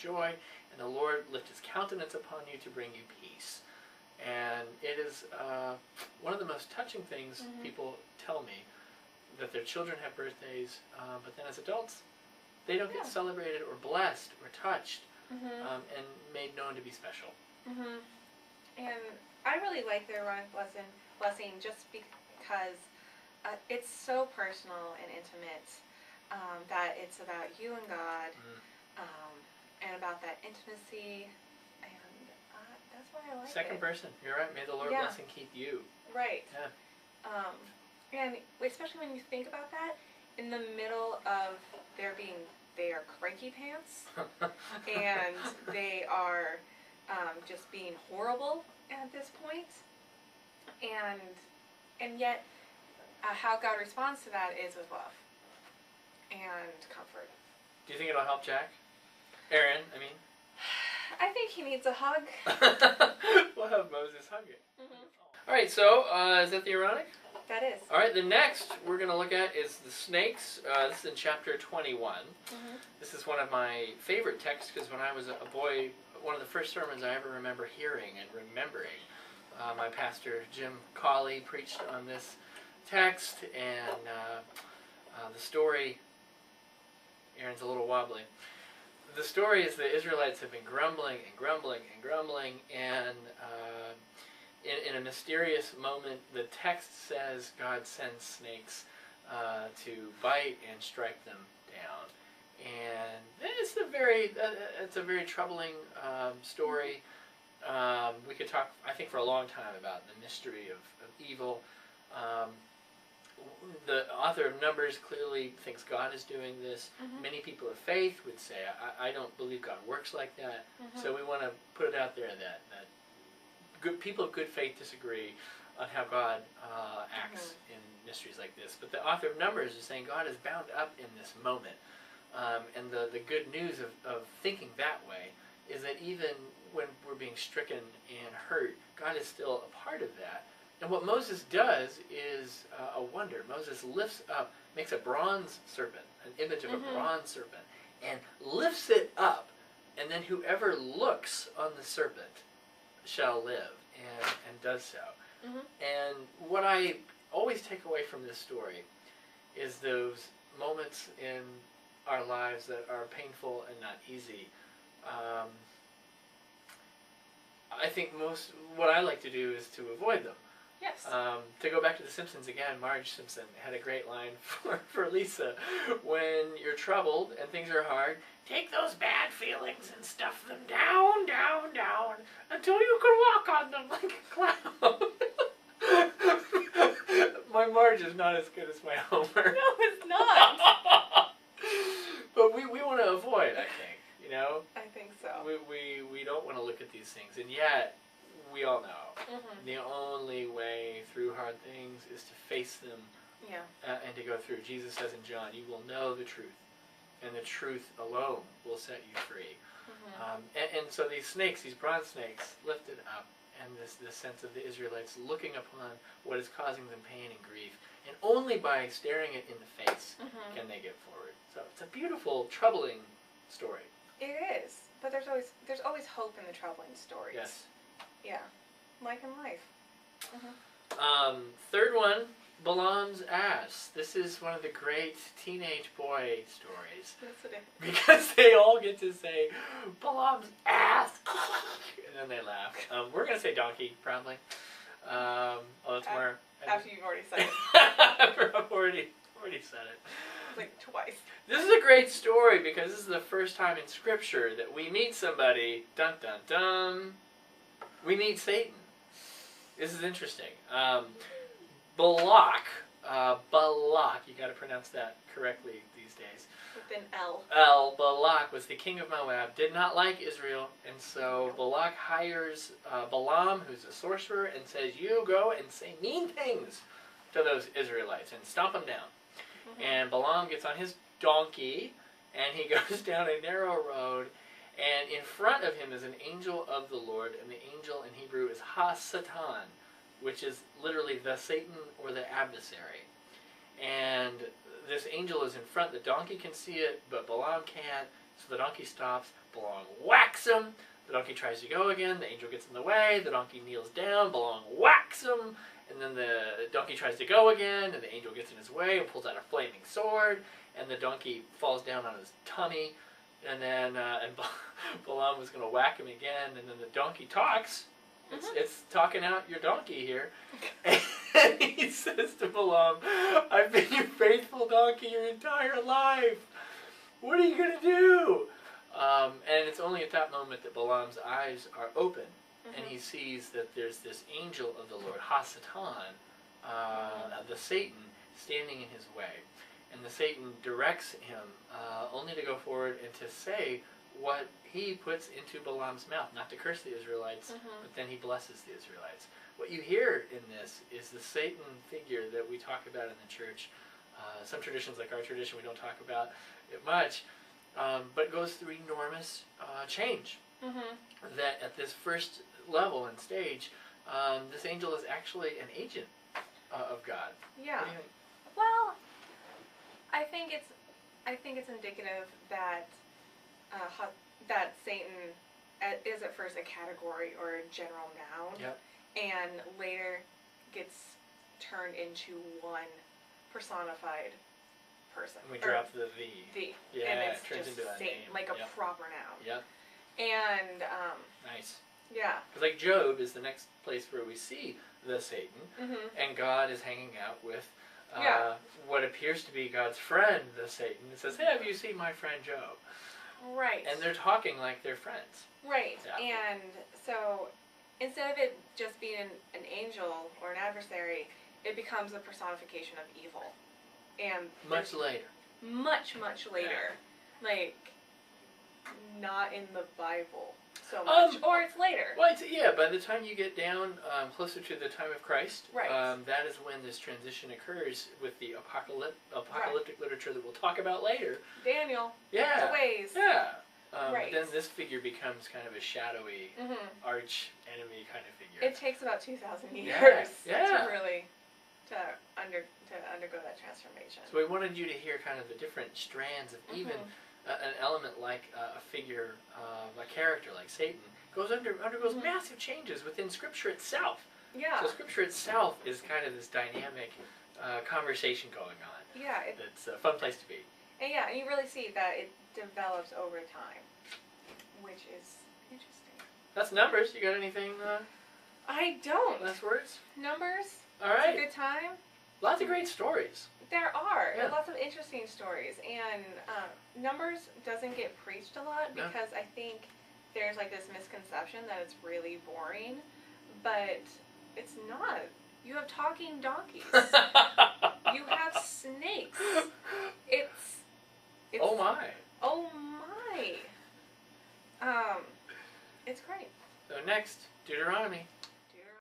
joy, and the Lord lift his countenance upon you to bring you peace. And it is one of the most touching things people tell me, that their children have birthdays, but then as adults, they don't get celebrated or blessed or touched and made known to be special. And I really like the Aaronic blessing just because it's so personal and intimate, that it's about you and God, and about that intimacy, and that's why I like it. Second person, you're right. May the Lord bless and keep you. Right. Yeah. And especially when you think about that, in the middle of they are cranky pants, and they are just being horrible at this point, and yet how God responds to that is with love and comfort. Do you think it'll help Jack? Aaron, I mean. I think he needs a hug. We'll have Moses hug it. All right, so is that the Aaronic? That is. All right, the next we're going to look at is the snakes. This is in chapter 21. This is one of my favorite texts because when I was a boy, one of the first sermons I ever remember hearing and remembering, my pastor Jim Cawley preached on this text, and the story, Aaron's a little wobbly. The story is the Israelites have been grumbling and grumbling and grumbling, and in a mysterious moment, the text says God sends snakes to bite and strike them down, and it's a very troubling story. We could talk, I think, for a long time about the mystery of evil. The author of Numbers clearly thinks God is doing this. Many people of faith would say, I don't believe God works like that. So we want to put it out there that good people of good faith disagree on how God acts in mysteries like this. But the author of Numbers is saying God is bound up in this moment. And the good news of thinking that way is that even when we're being stricken and hurt, God is still a part of that. And what Moses does is a wonder. Moses lifts up, makes a bronze serpent, an image of a bronze serpent, and lifts it up. And then whoever looks on the serpent shall live, and does so. And what I always take away from this story is those moments in our lives that are painful and not easy. I think what I like to do is to avoid them. Yes. To go back to The Simpsons again, Marge Simpson had a great line for Lisa. When you're troubled and things are hard, take those bad feelings and stuff them down, down, down, until you can walk on them like a clown. My Marge is not as good as my Homer. No, it's not. But we want to avoid, I think, you know? I think so. We don't want to look at these things, and yet we all know the only way through hard things is to face them and to go through. Jesus says in John, you will know the truth, and the truth alone will set you free. And so these snakes, these bronze snakes, lifted up, and this sense of the Israelites looking upon what is causing them pain and grief, and only by staring it in the face can they get forward. So it's a beautiful, troubling story. It is, but there's always hope in the troubling stories. Yes. Yeah, like in life. Third one, Balaam's ass. This is one of the great teenage boy stories. Yes, it is. Because they all get to say, Balaam's ass, and then they laugh. We're going to say donkey, probably. It's more... After you've already said it. I've already said it. Like twice. This is a great story because this is the first time in Scripture that we meet somebody, dun dun dun, we meet Satan. This is interesting. Balak, you got to pronounce that correctly these days. With an L. Balak was the king of Moab, did not like Israel, and so Balak hires Balaam, who's a sorcerer, and says, you go and say mean things to those Israelites and stomp them down. And Balaam gets on his donkey, and he goes down a narrow road, and in front of him is an angel of the Lord, and the angel in Hebrew is Ha-Satan, which is literally the Satan or the adversary. And this angel is in front. The donkey can see it, but Balaam can't. So the donkey stops, Balaam whacks him, the donkey tries to go again, the angel gets in the way, the donkey kneels down, Balaam whacks him, and then the donkey tries to go again, and the angel gets in his way and pulls out a flaming sword, and the donkey falls down on his tummy, and then Balaam was going to whack him again, and then the donkey talks. It's talking out your donkey here. And he says to Balaam, I've been your faithful donkey your entire life. What are you going to do? And it's only at that moment that Balaam's eyes are open, and he sees that there's this angel of the Lord, Hasatan, the Satan, standing in his way. And the Satan directs him only to go forward and to say what he puts into Balaam's mouth, not to curse the Israelites, but then he blesses the Israelites. What you hear in this is the Satan figure that we talk about in the church. Some traditions, like our tradition, we don't talk about it much, but goes through enormous change. That at this first level and stage, this angel is actually an agent of God. Yeah. What do you think? Well, I think it's indicative that that Satan is at first a category or a general noun, Yep. and later gets turned into one personified person. We drop the "the." The. Yeah, And it's it turns just into a Satan, name. like a Yep. proper noun. Yep. And Nice. yeah. Because like Job is the next place where we see the Satan, and God is hanging out with what appears to be God's friend, the Satan. It says, hey, have you seen my friend Job? Right. And they're talking like they're friends. Right. Yeah. And so instead of it just being an angel or an adversary, it becomes a personification of evil. And Much later. much later. Like, not in the Bible so much. Or it's later. Well, by the time you get down closer to the time of Christ, Right. That is when this transition occurs with the apocalyptic literature that we'll talk about later. Daniel. Yeah. The ways. Yeah. Right. Then this figure becomes kind of a shadowy, arch enemy kind of figure. It takes about 2,000 years Yeah. to really to undergo that transformation. So we wanted you to hear kind of the different strands of even an element like a figure, a character like Satan, undergoes massive changes within Scripture itself. Yeah. So Scripture itself is kind of this dynamic conversation going on. Yeah. It's a fun place to be. And yeah, you really see that it develops over time, which is interesting. That's Numbers. You got anything? I don't. Last words? Numbers? All It's right. a good time. Lots of great stories. There are. Yeah. Lots of interesting stories. And Numbers doesn't get preached a lot No. because I think there's like this misconception that it's really boring. But it's not. You have talking donkeys. You have snakes. It's Oh my. Oh my. It's great. So next, Deuteronomy.